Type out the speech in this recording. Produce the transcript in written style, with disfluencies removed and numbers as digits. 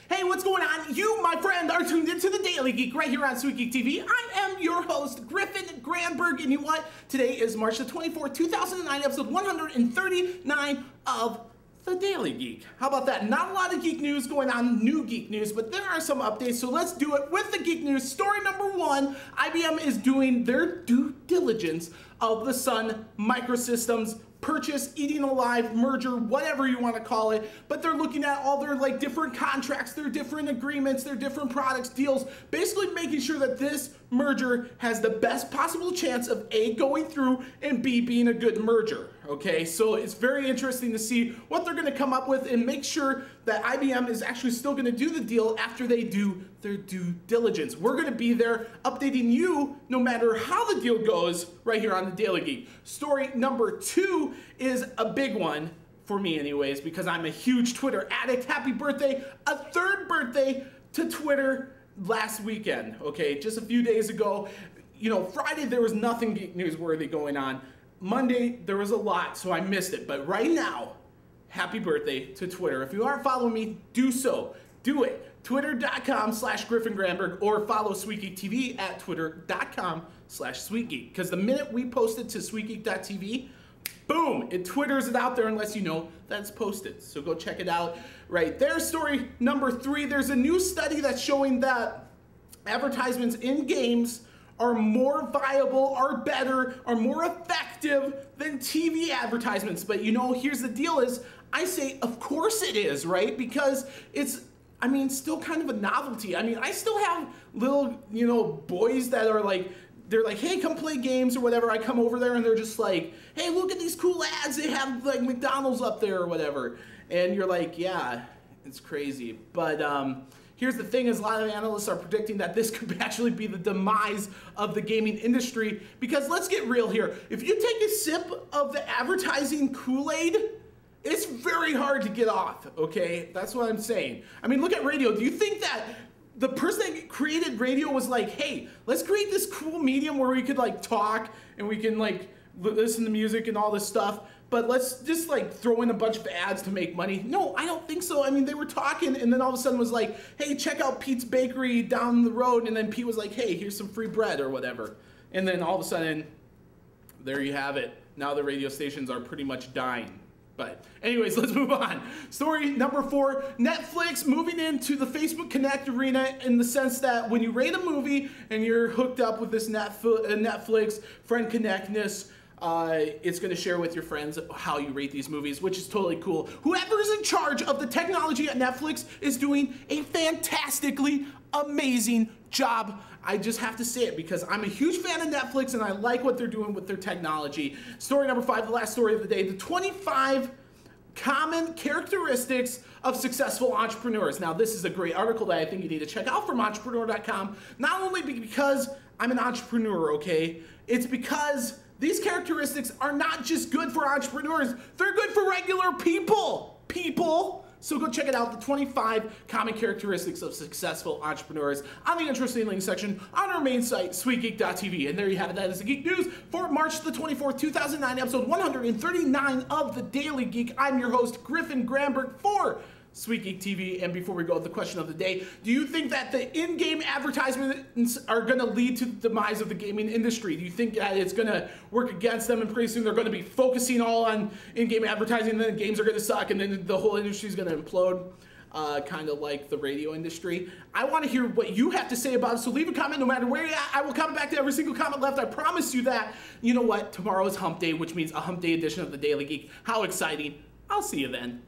Hey, what's going on? You, my friend, are tuned into the Daily Geek right here on Sweet Geek TV. I am your host, Griffin Granberg, and you know what? Today is March the 24th, 2009, episode 139 of the Daily Geek. How about that? Not a lot of geek news going on, new geek news, but there are some updates, so let's do it with the geek news. Story number one, IBM is doing their due diligence of the Sun Microsystems purchase, eating alive, merger, whatever you want to call it, but they're looking at all their different contracts, their different agreements, their different products, deals, basically making sure that this merger has the best possible chance of A, going through, and B, being a good merger. Okay, so it's very interesting to see what they're going to come up with and make sure that IBM is actually still going to do the deal after they do their due diligence. We're going to be there updating you no matter how the deal goes right here on the Daily Geek. Story number two is a big one for me anyways, because I'm a huge Twitter addict. Happy birthday, a third birthday to Twitter last weekend, okay? Just a few days ago. You know, Friday there was nothing geek newsworthy going on. Monday there was a lot, so I missed it. But right now, happy birthday to Twitter. If you aren't following me, do so. Do it. Twitter.com/Griffin Granberg, or follow Sweet Geek TV at Twitter.com/SweetGeek. Because the minute we post it to SweetGeek.tv, boom, it twitters it out there and lets you know that it's posted. So go check it out right there. Story number three, there's a new study that's showing that advertisements in games are more viable, are better, are more effective than TV advertisements. But you know, here's the deal is, I say, of course it is, right? Because it's, I mean, still kind of a novelty. I mean, I still have little, you know, boys that are like, they're like, hey, come play games or whatever. I come over there and they're just like, hey, look at these cool ads. They have like McDonald's up there or whatever. And you're like, yeah, it's crazy. But here's the thing is, a lot of analysts are predicting that this could actually be the demise of the gaming industry. Because let's get real here. If you take a sip of the advertising Kool-Aid, it's very hard to get off, okay? That's what I'm saying. I mean, look at radio. Do you think that the person that created radio was like, hey, let's create this cool medium where we could like talk and we can like listen to music and all this stuff, but let's just like throw in a bunch of ads to make money? No, I don't think so. I mean, they were talking and then all of a sudden was like, hey, check out Pete's Bakery down the road. And then Pete was like, hey, here's some free bread or whatever. And then all of a sudden, there you have it. Now the radio stations are pretty much dying. But anyways, let's move on. Story number four, Netflix moving into the Facebook Connect arena in the sense that when you rate a movie and you're hooked up with this Netflix Friend Connectness, it's going to share with your friends how you rate these movies, which is totally cool. Whoever is in charge of the technology at Netflix is doing a fantastically amazing job. I just have to say it because I'm a huge fan of Netflix and I like what they're doing with their technology. Story number five, the last story of the day, the 25 common characteristics of successful entrepreneurs. Now, this is a great article that I think you need to check out from entrepreneur.com, not only because I'm an entrepreneur, okay? It's because these characteristics are not just good for entrepreneurs, they're good for regular people. So go check it out, the 25 common characteristics of successful entrepreneurs on the interesting links section on our main site, SweetGeek.tv. And there you have it. That is the Geek News for March the 24th, 2009, episode 139 of the Daily Geek. I'm your host, Griffin Granberg for Sweet Geek TV. And before we go with the question of the day, do you think that the in-game advertisements are going to lead to the demise of the gaming industry? Do you think that it's going to work against them and pretty soon they're going to be focusing all on in-game advertising and then the games are going to suck and then the whole industry is going to implode? Kind of like the radio industry. I want to hear what you have to say about it, so leave a comment no matter where you're at. I will comment back to every single comment left. I promise you that. You know what? Tomorrow is Hump Day, which means a Hump Day edition of the Daily Geek. How exciting. I'll see you then.